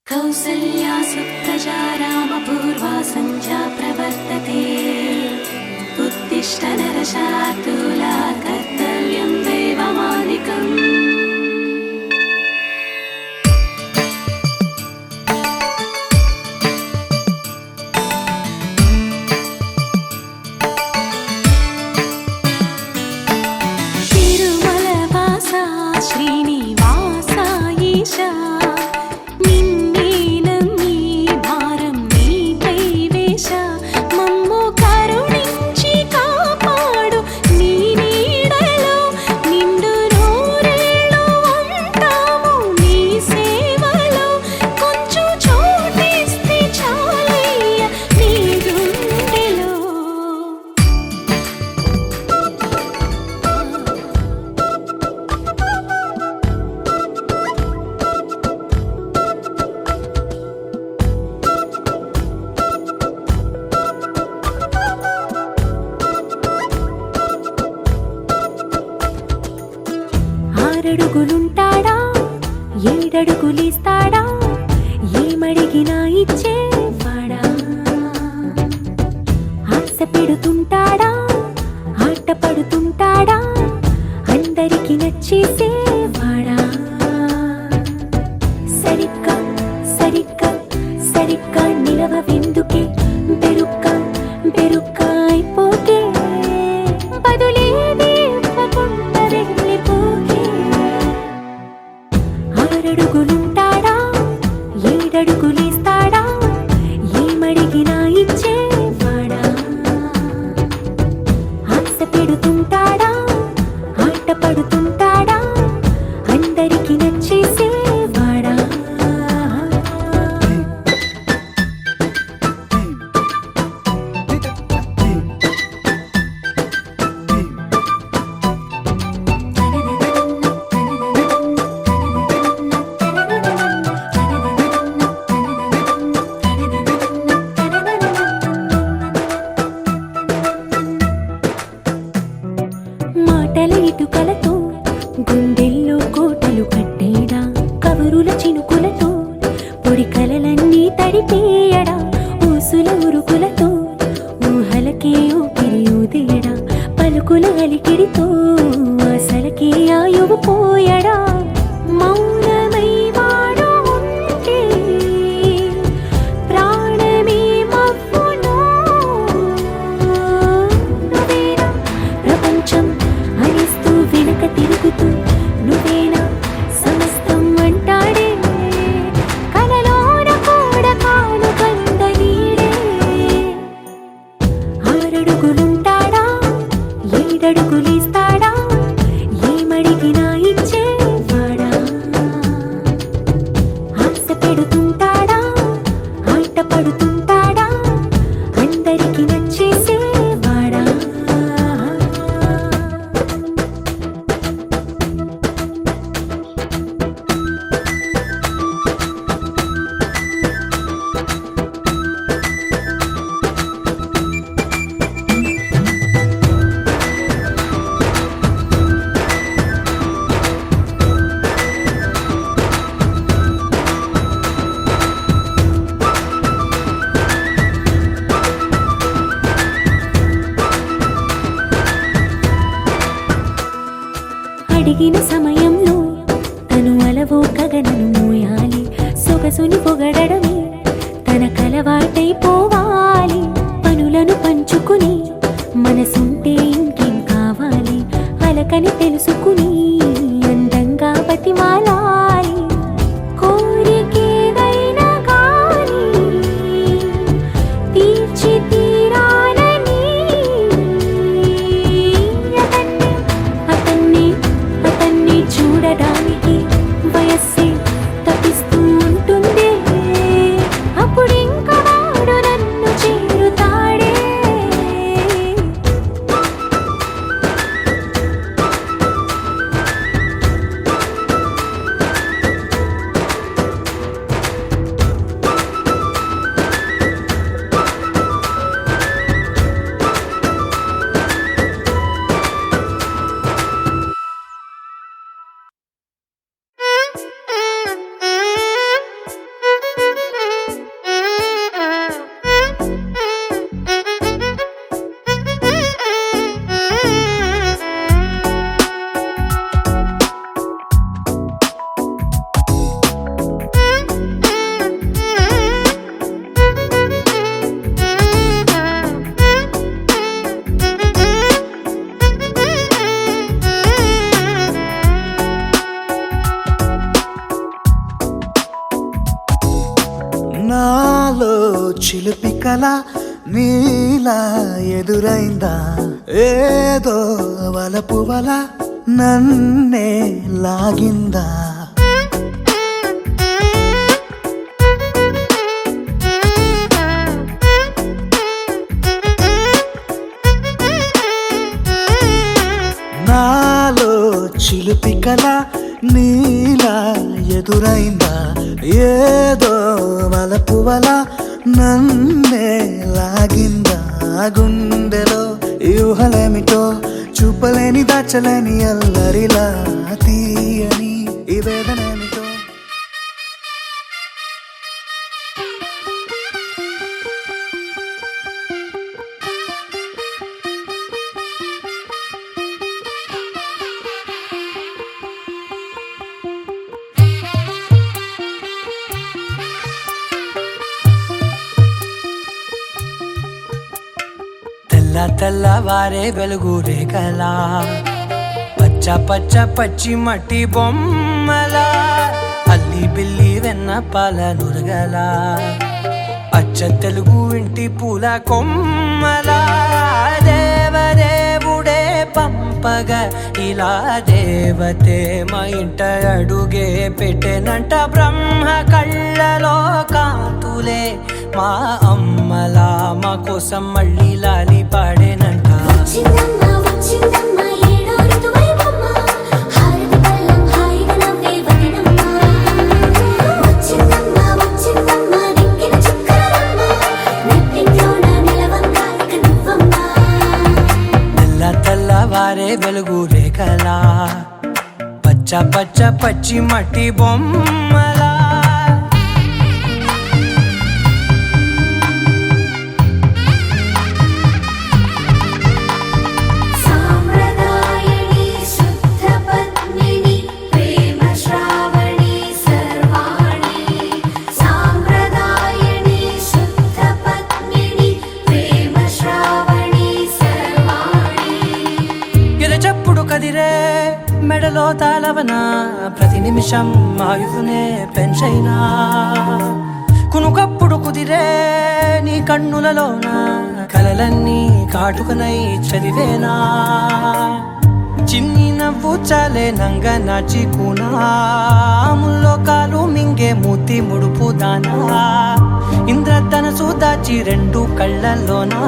कौसल्या सुप्रजा रामपूर्वा सञ्जा प्रवर्तते। उत्तिष्ठ नरशार्दूला कर्तव्यं दैवमानिकम्। तिरुमलवासा श्रीनिवासा ईशा ఆరడుగులుంటాడా ఏడడుగులిస్తాడా ఏమడిగినా ఇచ్చేవాడా ఆశ పెడుతుంటాడా ఆట పడుతుంటాడా అందరికి నచ్చేసేవాడా సరిగ్గా సరిగ్గా సరిగ్గా నిలవెందుకే బెరుక్క బెరుక్క అయిపోతే బదులేది ఇవ్వకుండా వెళ్ళిపోకే ఆరడుగులుంటాడా ఏడడుగులేస్తాడా ఏమడిగినా ఇచ్చేవాడా ఆశ పెడుతుంటాడా ఆట పడుతుంటాడా అందరికి నచ్చేసేవాడా మాటల ఇటుకలతో గుండెల్లో కోటలు కట్టేడా కవరుల చినుకులతో పొడి కలలన్నీ తడిపేయడా ఊసుల ఉరుకులతో ఊహలకే ఊపిరి ఊదేయడా పలుకుల అలికిడితో ఆశలకే ఆయువు పోయడా మౌనమై వాడు ఉంటే ప్రాణమే మవ్వును నువ్వేనా ప్రపంచం అనిస్తూ వెనక తిరుగుతూ నువ్వేనా సమస్తం అంటాడే కలలోన కూడా కాను కంద నీడే ఆరడుగులుంటాడా ఏడడుగులేస్తాడా ఏమడిగినా ఇచ్చేవాడా ఆశ పెడుతుంటాడా ఆట పడుతుంటాడా అందరికి నచ్చేసేవాడా అడిగిన సమయంలో తను అలవో గగనను మోయాలి సొగసుని పొగడమే తన కలవాటైపోవాలి పనులను పంచుకుని మనసుంటే ఇంకేం కావాలి అలకని తెలుసుకుని అందంగా బతిమాలాలి కోరికేదైనా గాని తీర్చి తీరాలని అతన్ని అతన్ని చూడడానికి వయస్సే తప్పిస్తూ ఉంటుంది అప్పుడింక వాడు నన్ను నాలో చిలిపి కల నీలా ఎదురైందా ఏదో వలపు వల నన్నే లాగిందా నాలో చిలిపి కల నీలా ఎదురైందా ఏదో వలపు వల నన్నే లాగిందా గుండెలో ఊహలేమిటో చూపలేని దాచలేని అల్లరిలా తీయని ఈ వేదనేమిటో తెల్లవారే వెలుగు రేఖలా పచ్చ పచ్చ పచ్చి మట్టి బొమ్మలా అల్లి బిల్లి వెన్న పాల నురగలా అచ్చ తెలుగు ఇంటి పూల కొమ్మలా దేవదేవుడే పంపగా ఇలా దేవతే మా ఇంట అడుగే పెట్టెనంట బ్రహ్మ కళ్ళలో కాంతులే మా అమ్మలా మా కోసం మళ్ళీ లాలి పాడేనంట తెల్లవారే వెలుగు రేఖలా పచ్చ పచ్చ పచ్చి మట్టి బొమ్మలా కదిరే మెడలో తాళవన ప్రతి నిమిషం ఆయుధునే పెంచైనా కునుకప్పుడు కుదిరే నీ కన్నులలోన కలలన్నీ కాటుకనై చదివేనా చిన్ని నవ్వు చాలే నంగ నాచి కూనాముల్లో కాలు మింగే మూతి ముడుపు దానా ఇంద్రధనసు దాచి రెండు కళ్ళల్లోనా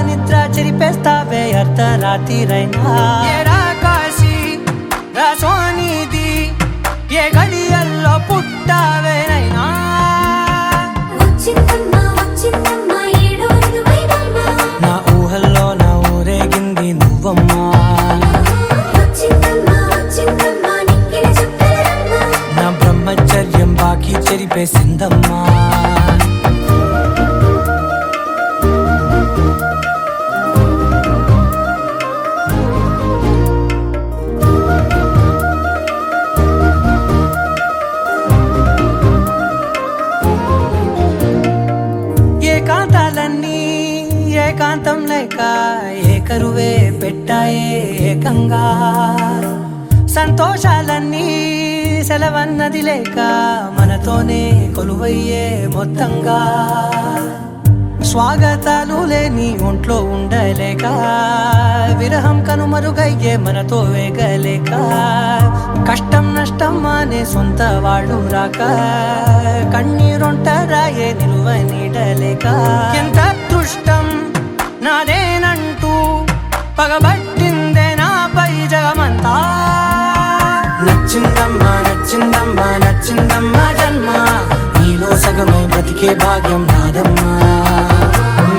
నిద్ర చెరిపేస్తావే అర్ధరాత్రిరైనా కాశీ రాసోనిది ఏ గడియల్లో పుట్టావేనైనా నా ఊహల్లో నా ఊరేగింది నువ్వమ్మా నా బ్రహ్మచర్యం బాకీ చెరిపేసిందమ్మా ఏకాంతాలన్నీ ఏకాంతం లేక ఏకరువే పెట్టాయే ఏకంగా సంతోషాలన్నీ సెలవన్నది లేక మనతోనే కొలువయ్యే మొత్తంగా స్వాగతాలు లేని ఒంట్లో ఉండలేక విరహం కనుమరుగయ్యే మనతో వేగలేక కష్టం నష్టం అనే సొంత వాళ్ళు రాక కన్నీరొంటరాయే నిలువ నీడలేక ఎంత అదృష్టం నాదేనంటూ పగబట్టిందే నాపై జగమంతా నచ్చిందమ్మా నచ్చిందమ్మా నచ్చిందమ్మా జన్మ నీలో సగమై బ్రతికే భాగ్యం నాదమ్మా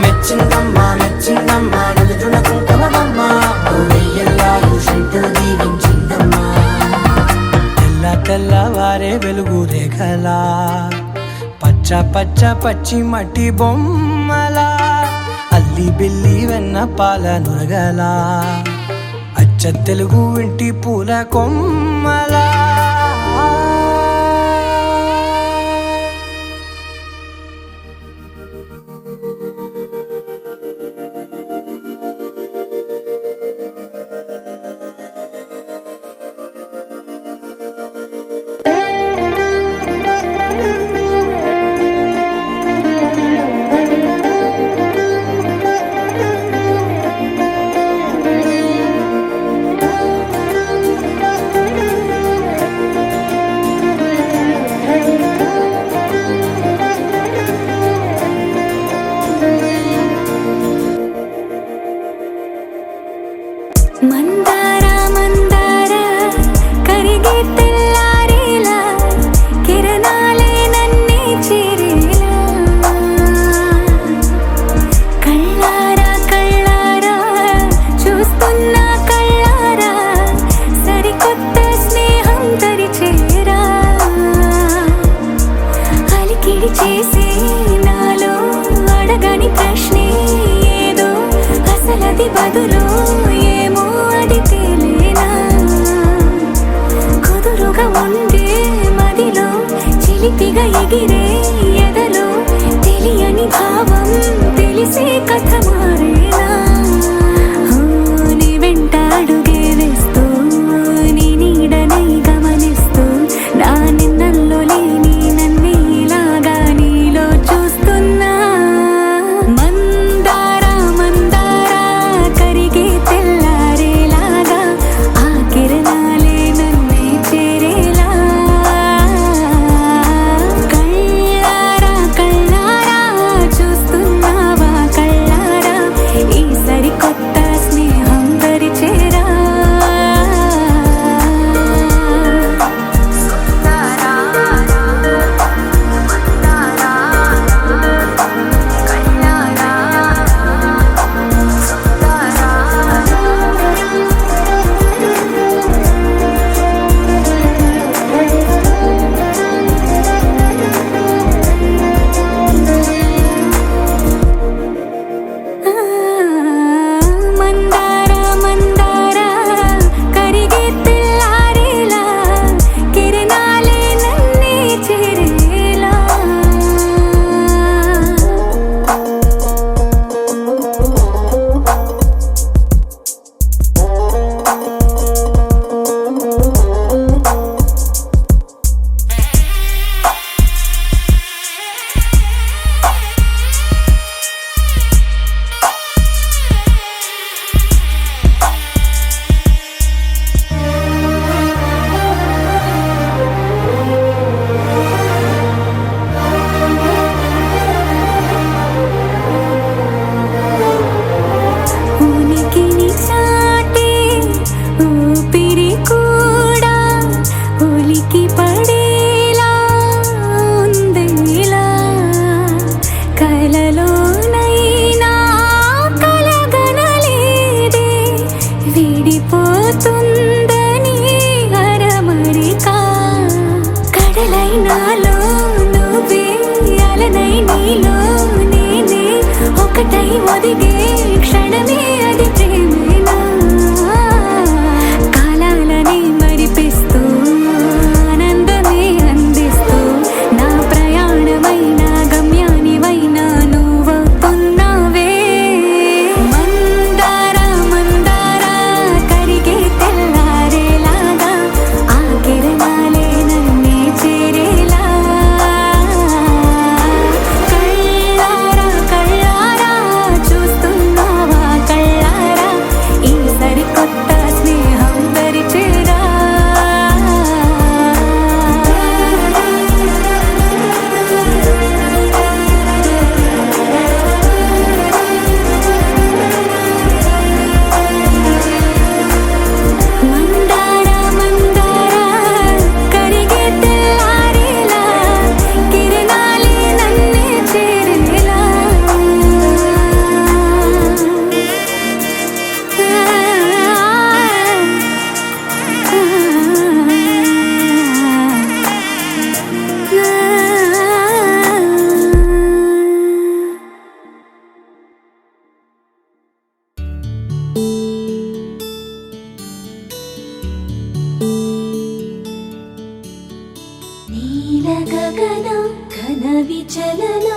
మెచ్చిందమ్మా మెచ్చిందమ్మా నిలుతున్న కుంకుమమ్మా వెయ్యల్లాలు శంకరు దీవించిందమ్మా తెల్లవారే వెలుగు రేఖలా పచ్చ పచ్చ పచ్చి మట్టి బొమ్మలా అల్లి బిల్లి వెన్న పాల నురగలా అచ్చ తెలుగు ఇంటి పూల కొమ్మలా అది బదులు ఏమో అది తేలేనా కుదురుగా ఉండే మదిలో చిలిపిగా ఎగిరే ఎదలో తెలియని భావం తెలిసే కథ మారేనా నీ వెంట అడుగే వేస్తూ నీ నీడనై గమనిస్తూ నా నిన్నల్లో లేని నన్నే ఇలాగా నీలో చూస్తున్నా మందార మందార కరిగే తెల్లారేలాగా ఆ కిరణాలే నన్నే చేరేలా కళ్ళారా కళ్ళారా చూస్తున్నావా కళ్ళారా ఈ సరికొత్త స్నేహం పరిచేరా మందార మందార కరిగే తెల్లారేలా కిరణాలే నన్నే చేరేలా ఉనికిని చాటే ఊపిరి కూడా ఉలికి పడేలా ఉందేలా కలలోనైనా కలగనలేదే విడిపోతుందని అరమరికా కడలైనాలో నువ్వే అలనై నీలో నేనే ఒకటై ఒదిగే క్షణమే అది ప్రేమేనా కాలాలనే మరిపిస్తూ ఆనందమే అందిస్తూ నా ప్రయాణమైన గమ్యానివైనా నువ్వవుతున్నావే మందార మందార కరిగే తెల్లారేలాగా ఆ కిరణాలే నన్నే చేరేలా కళ్ళారా కళ్ళారా చూస్తున్నావా కళ్ళారా ఈ సరికొత్త స్నేహం పరిచేరా మందార మందార కరిగే తెల్లారేలా కిరణాలే నన్నే చేరేలా నీల గగన ఘన విచలన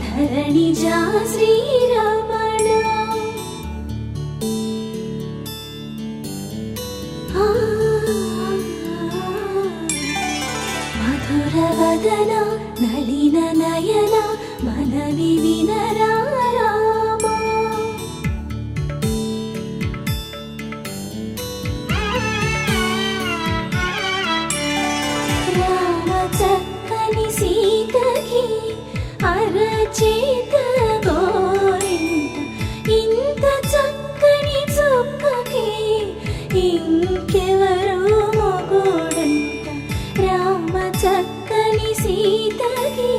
ధరణిజా శ్రీరమణ మధుర వదన నలిన నయన మనవి వినరా రామా రామ చక్కని సీతకి అరచేత గోరింట ఇంత చక్కని చుక్కకి ఇంకెవరు మొగుడంట రామ చక్కని సీతకి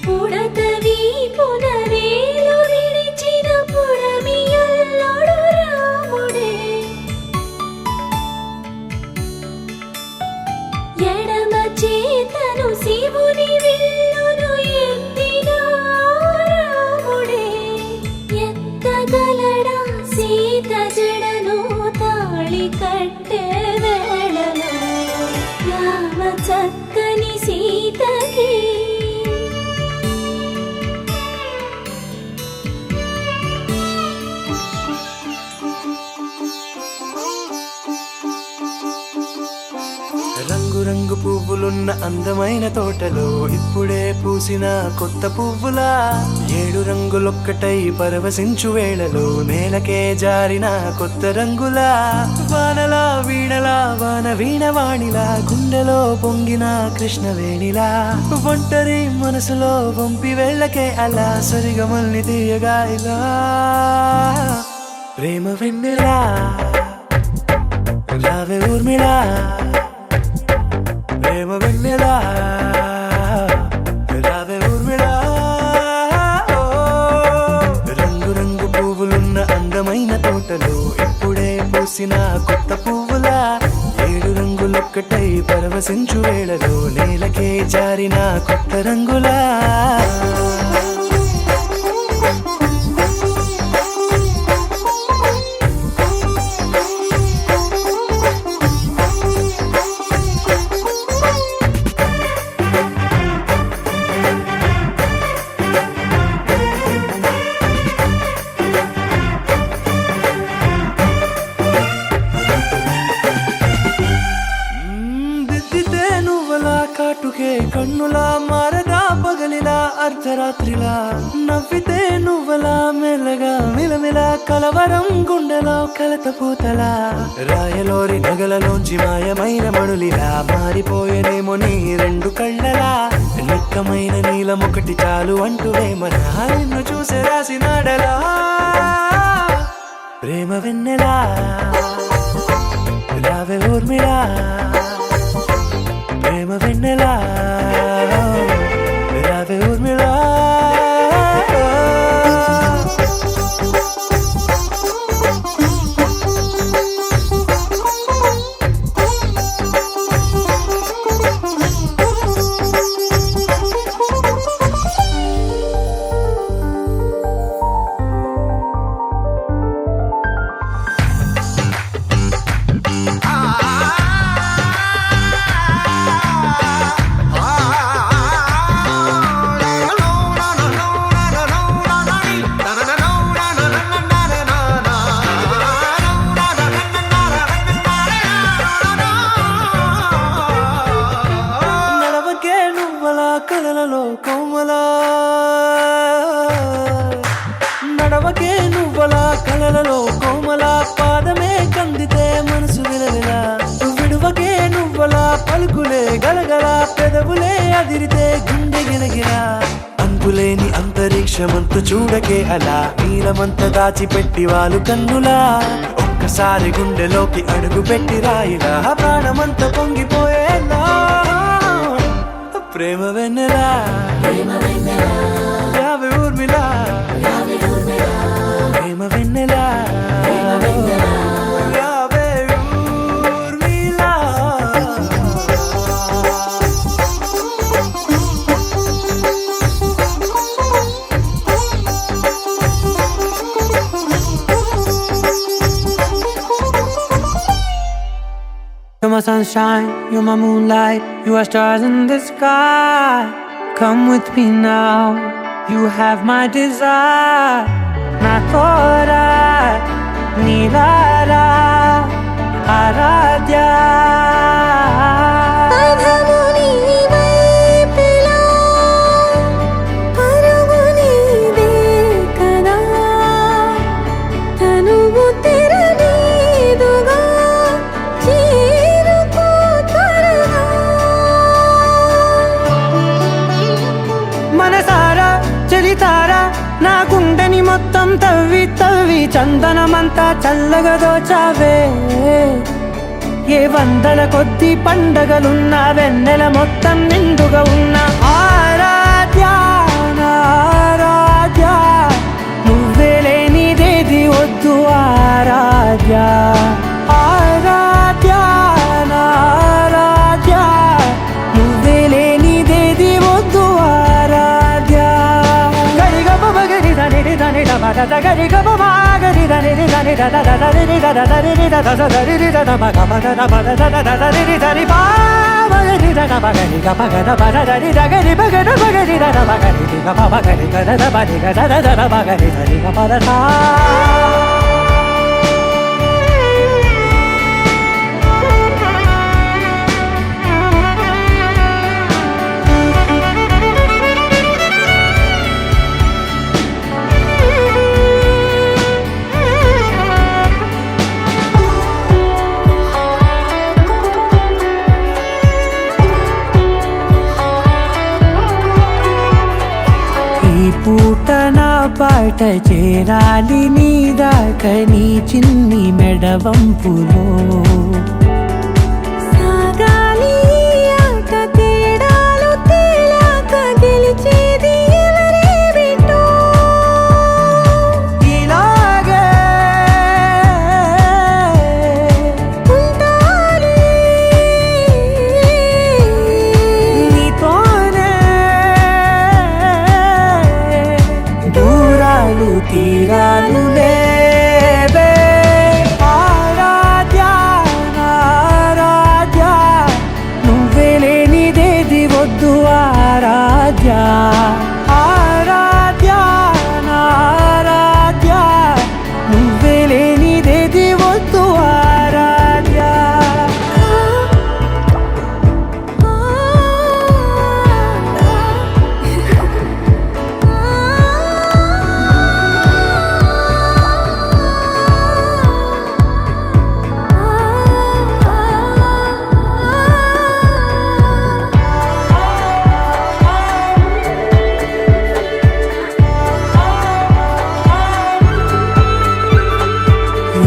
పుడతవి పునవేలు విడిచిన పుడమియల్లోడు రాముడే కట్టే వేళలో రామ చక్కని సీతకి రంగు రంగు పువ్వులున్న అందమైన తోటలో ఇప్పుడే పూసిన కొత్త పువ్వులా 7 రంగులొక్కటై పరవశించు వేళలో నేలకే జారిన కొత్త రంగులా వానలా వీణలా వాన వీణవాణిలా గుండెలో పొంగిన కృష్ణవేణిలా ఒంటరి మనసులో వంపి వెళ్ళకే అలా సరిగమల్ని తీయగా ఇలా ప్రేమ వెన్నెలా రావే ఊర్మిళా ప్రేమ వెన్నెలా రావే ఊర్మిళా రంగు రంగు పువ్వులున్న అందమైన తోటలో ఇప్పుడే పూసిన కొత్త పువ్వులా 7 రంగులొక్కటై పరవశించు వేళలో నేలకే జారిన కొత్త రంగులా దిద్దితే నువ్వలా కాటుకే కన్నులా మారదా పగలిలా అర్ధరాత్రిలా నవ్వితే నువ్వలా మెల్లగా మిలమిలా కలవరం గుండెలో కలతపోతలా రాయలోరి నగలలోంచి మాయమైన మణులిలా మారిపోయేనేమో నీ 2 కళ్ళలా నిక్కమైన నీలమొకటి చాలు అంటూ వేమన నిన్ను చూసే రాసినాడలా ప్రేమ వెన్నెలా రావే ఊర్మిళా ప్రేమ వెన్నెలా రావే ఊర్మిళా కలలలో కోమలా నడవకే నువ్వలా కలలలో కోమలా పాదమే కందితే మనసు విలవిలా విడువకే నువ్వలా పలుకులే గలగల పెదవులే అదిరితే గుండె గిలగిలా అంతులేని అంతరిక్షమంత చూడకే అలా నీలమంత దాచిపెట్టి వాళ్ళు కన్నులా ఒక్కసారి గుండెలోకి అడుగు పెట్టి రాయిలా ప్రాణమంత పొంగిపోయేలా ప్రేమ వెన్నెలా రావే ఊర్మిళా ప్రేమ వెన్నెలా రావే Urmila You're my sunshine, you're my moonlight, you are stars in the sky. Come with me now, you have my desire. Na tora, nilara, aradhya. పదముని వైపులా పరుగు నీదే కదా తనువు తెరనీదుగా చేరుకో త్వరగా మనసారా చలితారా నా గుండెని మొత్తం తవ్వి తవ్వి చందనమంతా చల్లగా దోచావే ఏ వందల కొద్ది పండగలున్నా వెన్నెల మొత్తం నిండుగా ఉన్న ఆరాధ్య నా ఆరాధ్య నువ్వే లేనిదేది వద్దు ఆరాధ్య ఆరాధ్య నా ఆరాధ్య నువ్వే లేనిదేది వద్దు ఆరాధ్య గరి గబ గరి దని దని గబ గరి గబ గరి దని దని పూట నా పాట చేరాలి నీ దాకా నీ చిన్ని మెడవంపులో సాగాలి ఆట తేడాలు తేలాక గెలిచేది ఎవరే బిడ్డో ఇలాగే ఉంటాలి నీతోనే దూరాలు తీరాలు లేవే ఆరాధ్య ఆరాధ్య నువ్వే లేనిదేది వద్దు ఆరాధ్య ఆరాధ్య ఆరాధ్య నువ్వే లేనిదేది వద్దు ఆరాధ్య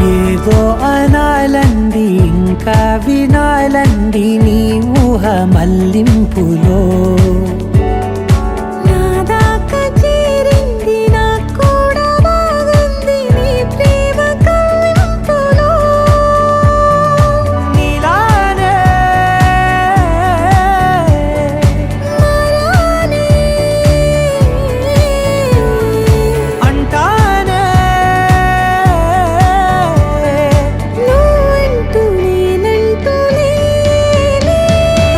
ఏదో అనాలండి ఇంకా వినాలండి నీ ఊహ మల్లింపులో నా దాకా చేరింది నాకు కూడా బాగుంది నీ ప్రేమ కవ్వింపులో నీలానే మరానే అంటానే నువ్వంటూ నేనంటూ లేనే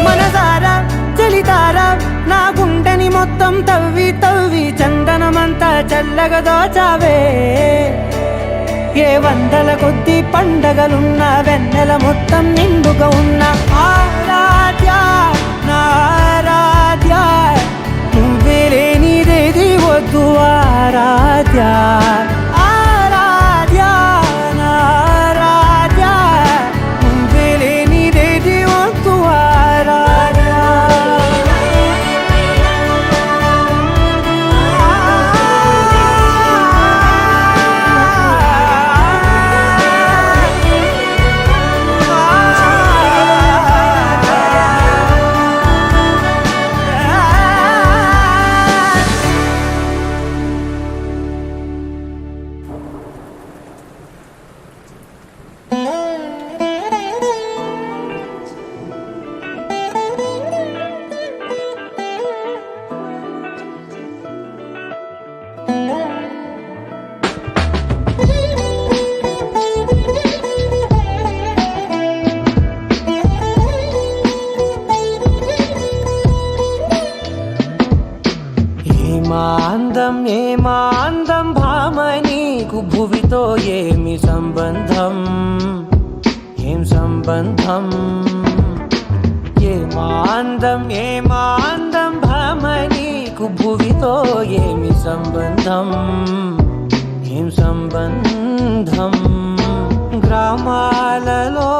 మనసారా చలితారా నా గుండెని మొత్తం తవ్వి తవ్వి చందనమంతా చల్లగా దోచావే ఏ వందల కొద్ది పండగలున్న వెన్నెల మొత్తం నిండుగా ఉన్న ఆరాధ్య నా ఆరాధ్య నువ్వే లేనిదేది వద్దు ఆరాధ్య ఆరాధ్య నా ఆరాధ్య నువ్వే లేనిదేది వద్దు ఆరాధ్య ఏమాందం భామ నీకు భువితో ఏమి సంబంధం ఏం సంబంధం ఏమాందం భామ నీకు భువితో ఏమి సంబంధం ఏం సంబంధం గ్రామాలలో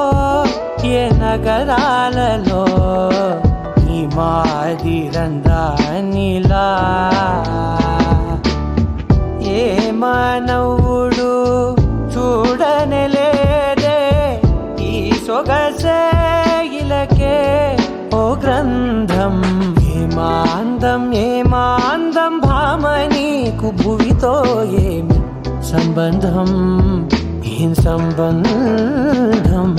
ఏ నగరాలలో ఈ మాదిరందానిలా ఏ మానవుడు చూడనలేదే ఈ సొగసే ఇలకే ఓ గ్రంథం ఏమాందం భామ నీకు భువితో ఏమి సంబంధం ఏం సంబంధం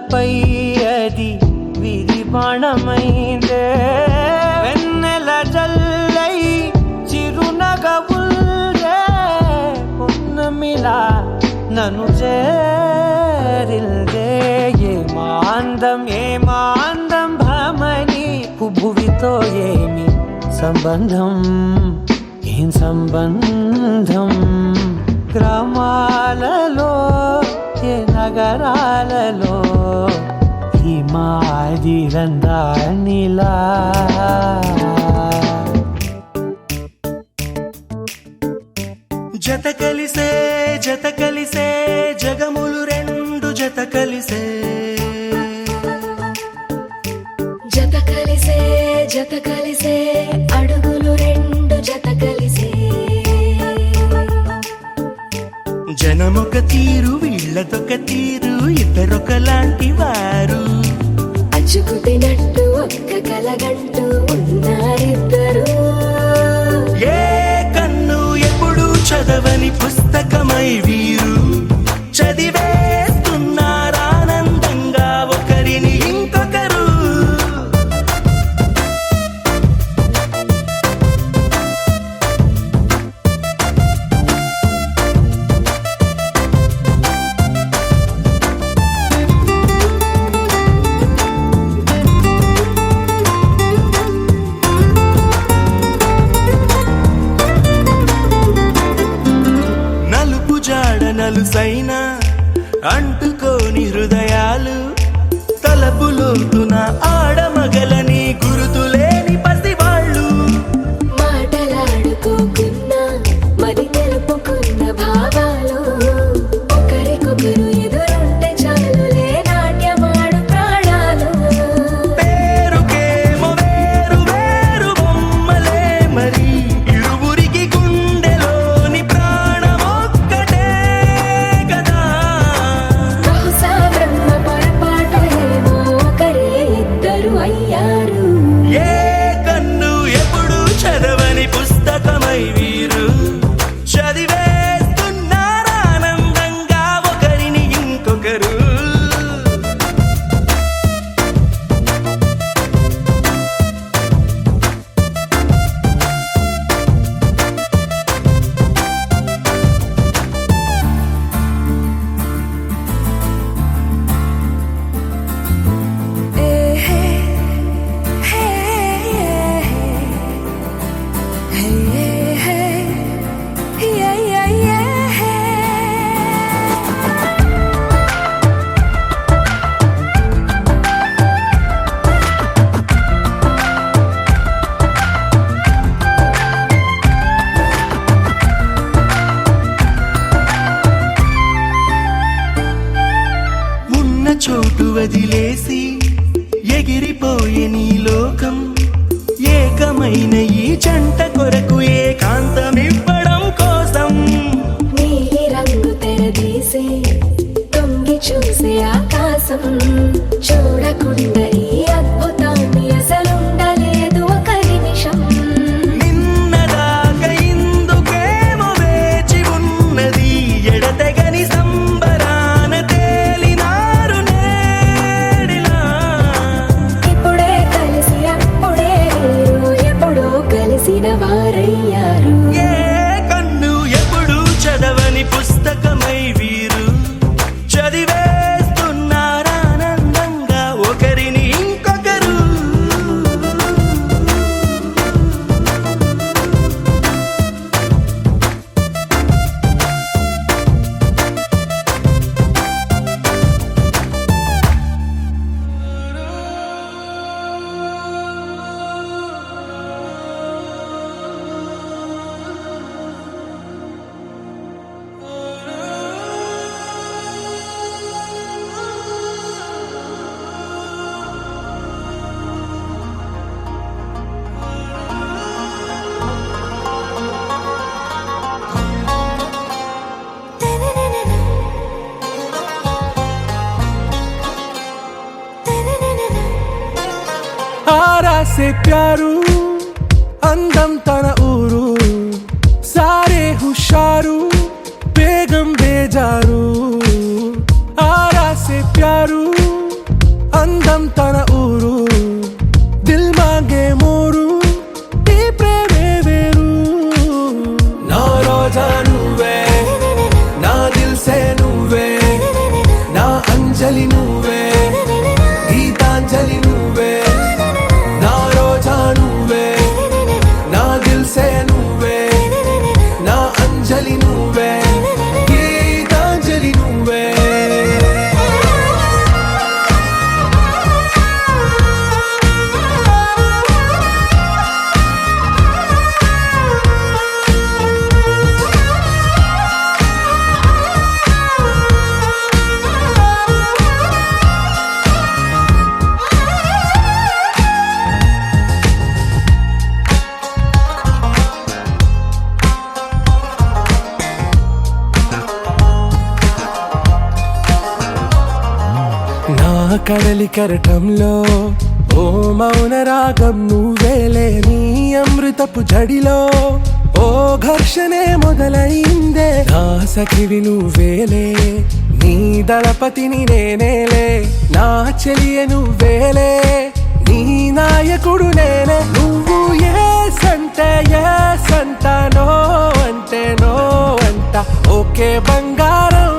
కలలపై అది విరిబాణమైందే వెన్నెల జల్లై చిరునగవుల్దే పున్నమిలా నన్ను చేరిల్దే ఏమాందం భ్రమని భువితో ఏమి సంబంధం ఏం సంబంధం గ్రామాలలో ఏ నగరాలలో ఈ మాదిరందానిలా జత కలిసే జగములు రెండు జత కలిసే జత కలిసే అడుగులు రెండు జత కలిసే జనమొక తీరు వీళ్ళదొక తీరు ఇద్దరొకలాంటి వారు అచ్చుకు తినట్టు ఒక్క కలగంటూ ఉన్నారిద్దరు ఏ కన్ను ఎప్పుడు చదవని పుస్తకమై వీరు చదివేస్తున్నారానందంగా ఒకరిని ఇంకొకరు నలుసైన అంటుకోని హృదయాలు తలపులోతున ఆడమగలని గురుతులేని పసివాళ్ళు మాటలాడుకోకున్నా మరి తెలుపుకున్న భావాలు ఒకరికొకరు ఎదురుంటే చాలులే నాట్యమాడు ప్రాణాలు పేరుకేమో వేరు వేరు బొమ్మలే మరి ఇరువురికి గుండెలోని ప్రాణమొక్కటే కదా బహుశా బ్రహ్మ పొరపాటు ఏమో ఒకరే ఇద్దరు అయ్యారు ఏ కన్ను ఎప్పుడు చదవని పుస్తకమై వీరు చదివేస్తున్నారానందంగా ఒకరిని ఇంకొకరు ఉన్న చోటు వదిలేసి ఎగిరిపోయే నీ లోకం ఏకమైన ఈ జంట కొరకు ఏకాంతమివ్వడం కోసం నీలి రంగు తెరదీసే తొంగి చూసే ఆకాశం చూడకుండా ఈ అద్భుతాన్ని అసలుండలేదు ఒక నిమిషం నిన్నదాకా ఇందుకేమో వేచి ఉన్నది ఎడతెగని సంబరాన తేలినారు నేడిలా ఇప్పుడే కలిసి అప్పుడే వీరు ఎప్పుడో కలిసిన వారయ్యారు ఏ కన్ను ఎప్పుడు చదవని పుస్తకమై వీరు చదివేస్తున్నారానందంగా ఒకరిని ఇంకొకరు आरा से प्यारू అందం తన ఊరు సారే హుషారు బేగం బేజారు ఆరా సే ప్యారు తన ఊరు దిల్ మాంగే మోరు ఈ ప్రేమే వేరు నా రోజా నువ్వే నా దిల్ సే నువ్వే నా అంజలి నువ్వే గీతాంజలి నువ్వే నా రోజా నువ్వే నా దిల్ సే నువ్వే నా అంజలి నువ్వే గీతాంజలి నువ్వే నా కడలి కెరటంలో ఓ మౌన రాగం నువ్వేలే నీ అమృతపు జడిలో ఓ ఘర్షణే మొదలైందే నా సఖివి నువ్వేలే నీ దళపతిని నేనేలే నా చెలియ నువ్వేలే నీ నాయకుడు నేనే నువ్వు ఏ సంట నో అంటే నో అంట ఓకే బంగారం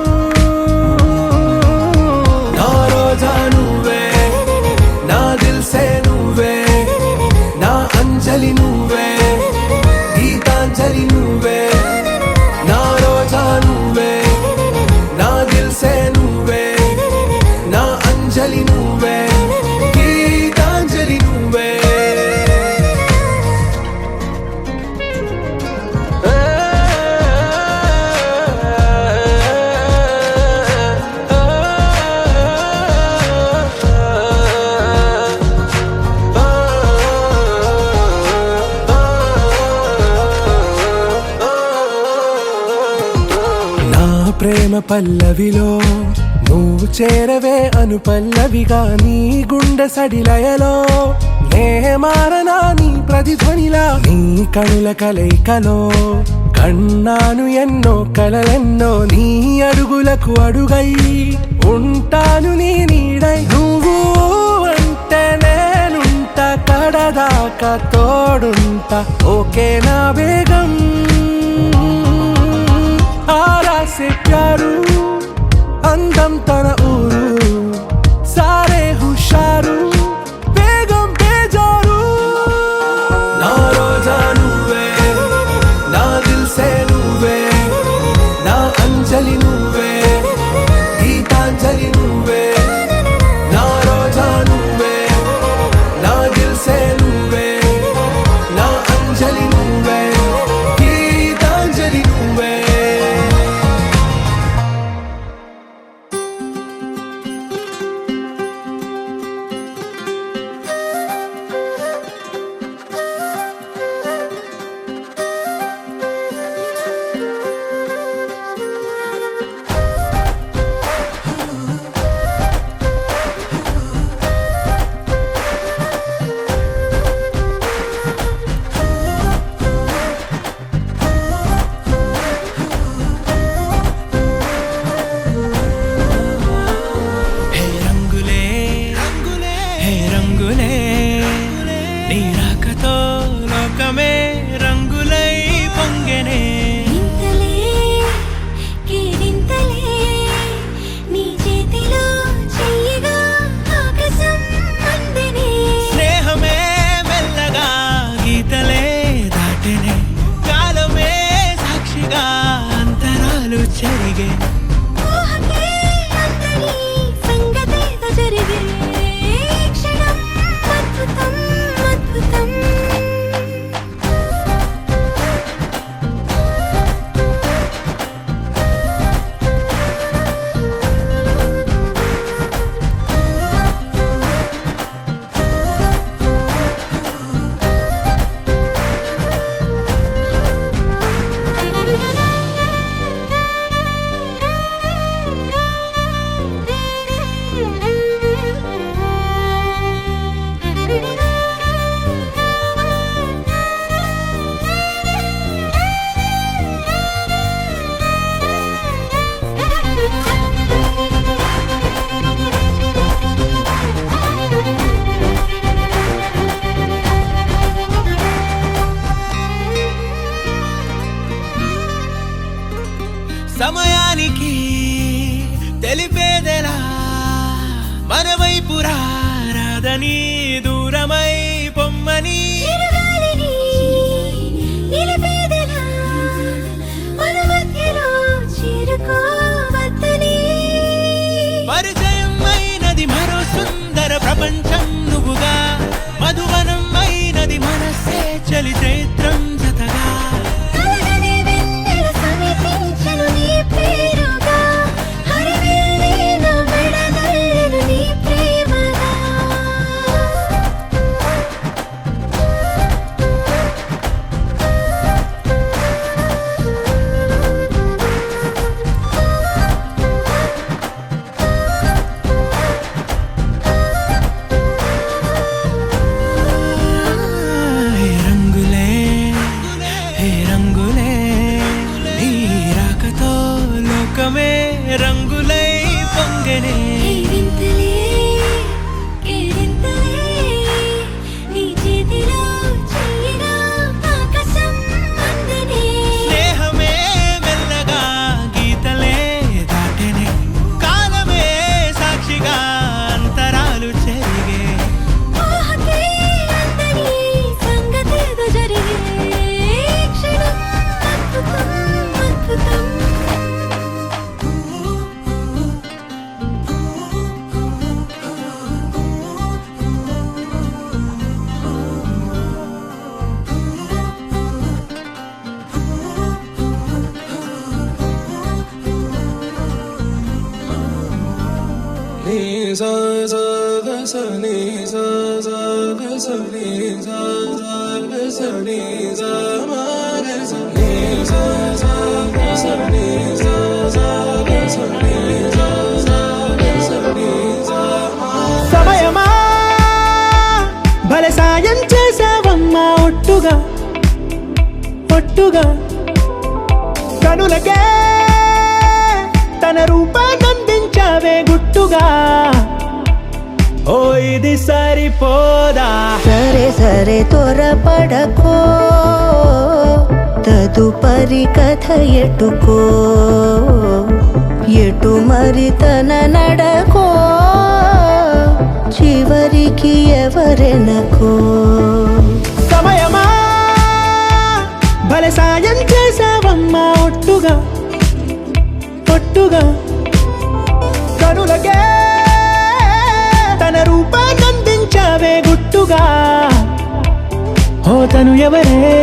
నా రోజా నువ్వే నా దిల్ సే నువ్వే నా అంజలి నువ్వే గీతాంజలి నువ్వే నా రోజా నువ్వే నా దిల్ సే నువ్వే నా అంజలి నువ్వే గీతాంజలి నువ్వే నా ప్రేమ పల్లవిలో నువ్వు చేరవే అను పల్లవిగా నీ గుండె సడిలయలో నే మారనా నీ ప్రతిధ్వనిలా నీ కనుల కలయికలో కన్నాను ఎన్నో కలలెన్నో నీ అడుగులకు అడుగై ఉంటాను నీ నీడై నువ్వు అంటే నేనుంట కడదాకా తోడుంట ఓకే నా బేగం ఆరా సే ప్యారు అందం తన ఊరు సారే హుషారు బేగం బేజారు నా రోజా నువ్వే నా దిల్ సే నువ్వే నా అంజలి నువ్వే గీతాంజలి నువ్వే నా రోజా నువ్వే నా దిల్ సే నువ్వే నా అంజలి నువ్వే గీతాంజలి నువ్వే చేరని దూరమై పొమ్మని చిరుగాలిని నిలిపేదెలా మన మధ్యలో చేరుకోవద్దని పరిచయం అయినది మరో సుందర ప్రపంచం నువ్వుగా మధువనం అయినది మనస్సే చలి చైత్రం జతగా కలగని వెన్నెల సమీపించను నీ పేరుగా హరివెల్లి నా మెడదల్లెను నీ ప్రేమగా హే రంగులే హే రంగులే నీ రాకతో లోకమే రంగులై పొంగనే కేరింతలే కేరింతలే నీ చేతిలో చెయ్యినా ఆకాశం అందనే స్నేహమే మెల్లగా గీతలే దాటెనే కాలమే సాక్షిగా అంతరాలు చెరిగే ఊహకే అందని సంగతేదో జరిగే క్షణం అద్భుతం అద్భుతం నీ సా సా గ స నీ సా సా గ స నీ సా సా గ స నీ సా మా గ స నీ సా సా గ స నీ సా సా గ స నీ సా సా గ స నీ సా మా సమయమా భలే సాయం చేసావమ్మా ఒట్టుగా ఒట్టుగా కనులకే తన రూపాన్నందించావే గుట్టుగా ఓ ఇది సరిపోదా సరే సరే త్వరపడకో తదుపరి కథ ఎటుకో ఎటు మరి తన నడకో చివరికి ఎవరెనకో సమయమా భలే సాయం చేసావమ్మా ఒట్టుగా ఒట్టుగా కనులకే తన రూపాన్నందించావే గుట్టుగా ఓ తను ఎవరే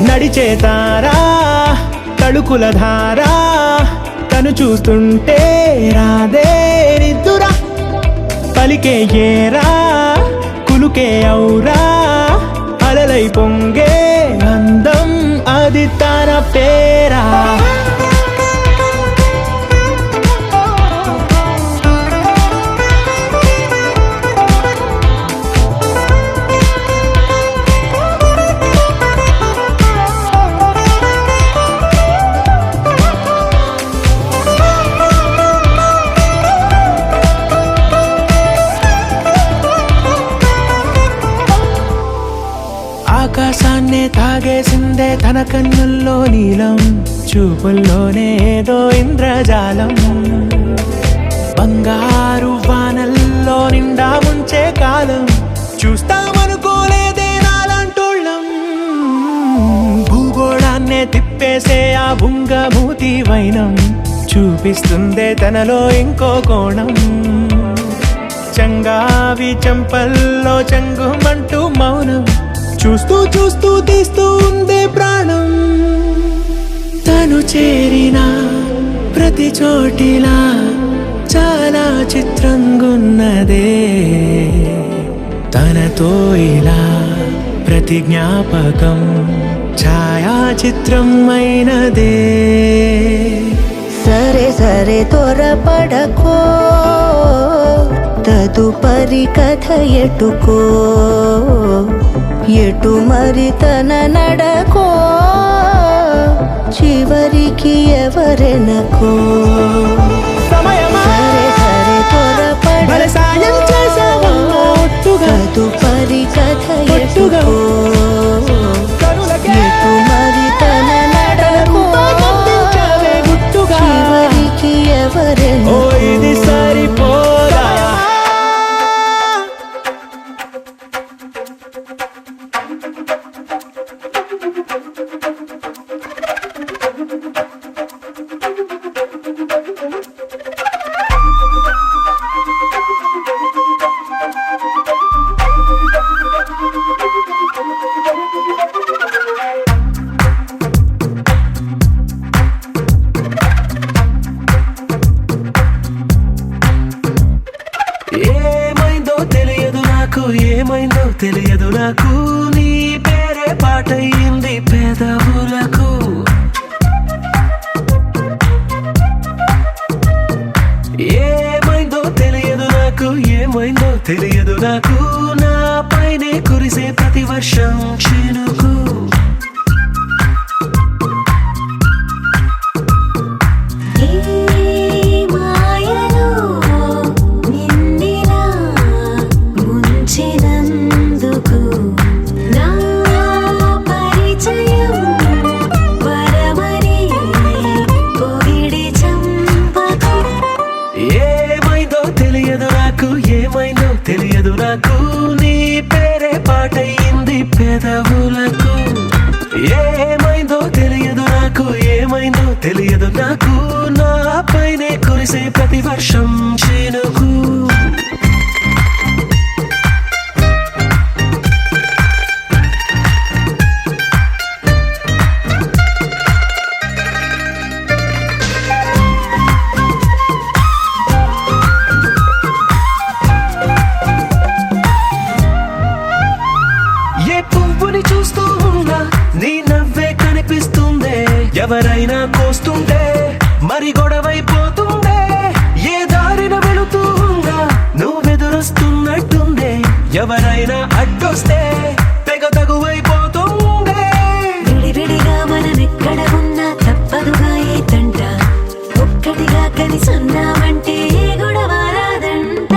నడిచే తారా తడుకుల ధారా తను చూస్తుంటే రాదే నిద్దురా పలికే ఏరా కులుకే ఔరా అలలై పొంగే అందం అది తన పేరా ఆకాశాన్నే తాగేసిందే తన కన్నుల్లో నీలం చూపుల్లోనే ఏదో ఇంద్రజాలం బంగారు వానల్లో నిండా ముంచే కాలం చూస్తామనుకోలేదే నాలాంటోళ్ళం భూగోళాన్నే తిప్పేసే ఆ బుంగమూతి వైనం చూపిస్తుందే తనలో ఇంకో కోణం చంగావి చంపల్లో చంగుమంటూ మౌనం చూస్తూ చూస్తూ తీస్తూ ఉందే ప్రాణం తను చేరిన ప్రతి చోటిలా చాలా చిత్రంగున్నదే తనతో ఇలా ప్రతి జ్ఞాపకం ఛాయాచిత్రం అయినదే సరే సరే త్వరపడకో తదుపరి కథ ఎటుకో ఎటు మరి తన నడకో చివరికి ఎవరెనకో సమయమా సరే సరే భలే సాయం చేసావమ్మా ఒట్టుగా తదుపరి కథ ఒట్టుగా ఎటుకో కనులకే ఎటు మరి తన నడకో రూపాన్నందించావే గుట్టుగా చివరికి ఓ ఎవరెనకో ఇది సరిపోదా తెలియదు నాకు నీ పేరే పాటయింది పెదవులకు ఏమైందో తెలియదు నాకు ఏమైందో తెలియదు నాకు నా పైనే కురిసే ప్రతి వర్షం చినుకు తెలియదు నాకు నీ పేరే పాటయింది పెదవులకు ఏమైందో తెలియదు నాకు ఏమైందో తెలియదు నాకు నా పైనే కురిసే ప్రతి వర్షం చినుకు చూస్తూ ఉన్నా నీ నవ్వే కనిపిస్తుందే ఎవరైనా కోస్తుంటే మరి గొడవైపోతుందే ఏ దారిన వెళుతూ ఉందా నువ్వెదురొస్తున్నట్టుందే ఎవరైనా అడ్డొస్తే తెగ తగువైపోతుందే విడివిడిగా మనమెక్కడ ఉన్నా తప్పదుగా ఏ తంట ఒక్కటిగా కలిసి ఉన్నామంటే గొడవ రాదంట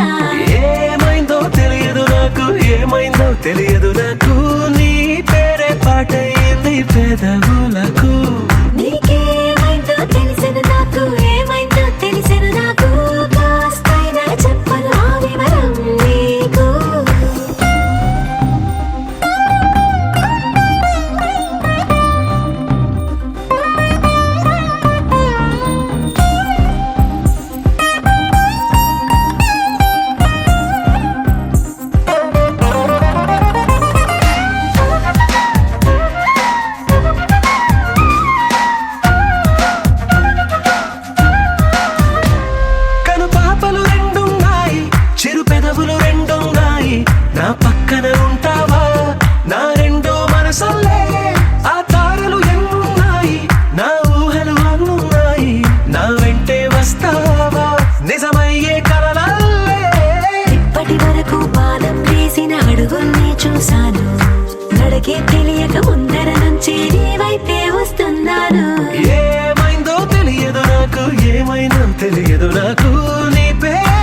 ఏమైందో తెలియదు నాకు ఏమైందో తెలియదు నాకు పాటయింది పెదవులకు నీకేమైందో తెలిసిన నాకు ఏమైందో తెలిసిన నాకు కాస్తైనా చెప్పను ఆ వివరం నీకు నా పక్కన ఉంటావా నా రెండో మనసల్లే ఆ తారలు ఎన్నున్నాయి నా ఊహలు అన్నున్నాయి నా వెంటే వస్తావా నిజమయ్యే కలలల్లే ఇప్పటి వరకు పాదం వేసిన అడుగుల్ని చూశాను నడకే తెలియక ముందర నుంచి నీ వైపే వస్తున్నాను ఏమైందో తెలియదు నాకు ఏమైందో తెలియదు నాకు నీ పేరు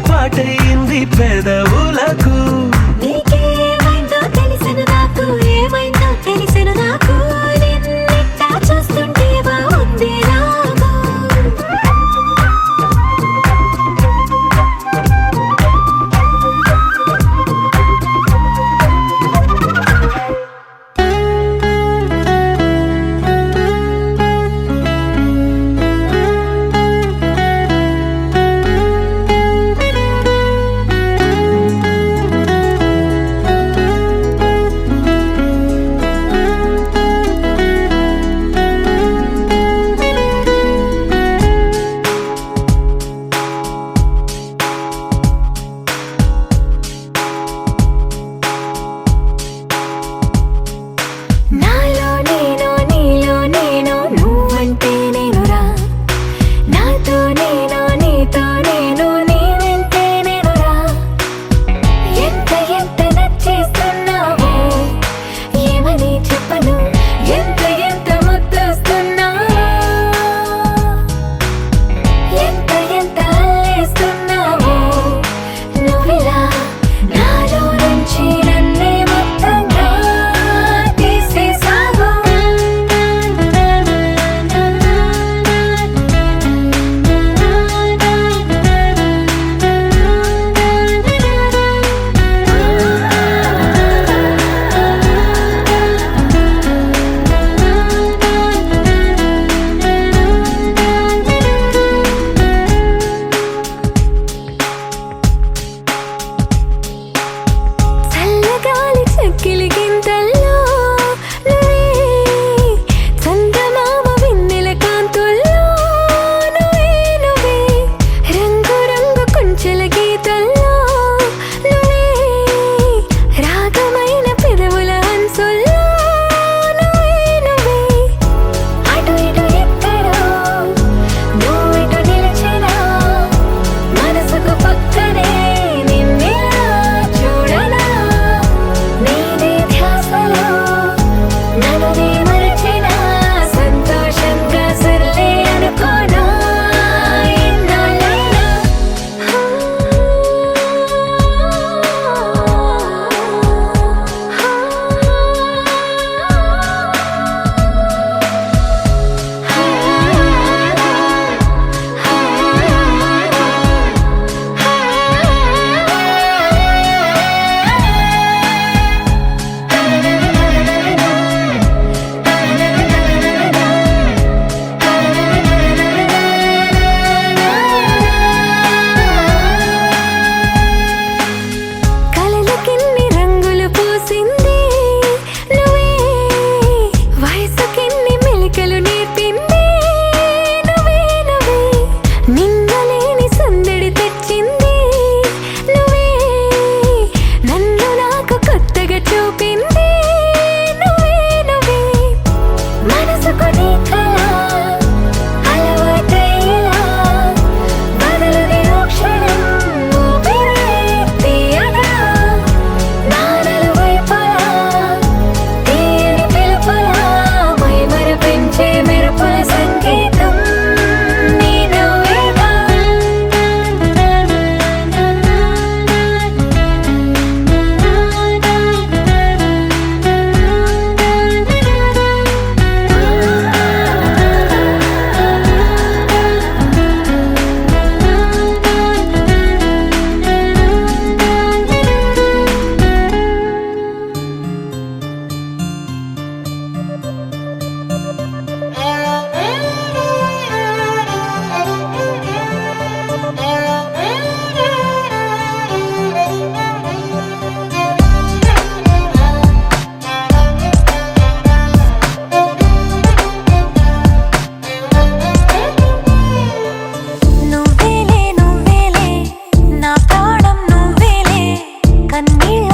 పాటయింది పెదవులకు నీకేమైందో తెలిసిన నాకు ఏమైందో తెలిసిన నాకు నిన్నిట్టా చూస్తుంటే బాగుంది నాకు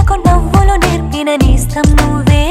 నాకు నవ్వులు నేర్పిన నేస్తం నువ్వే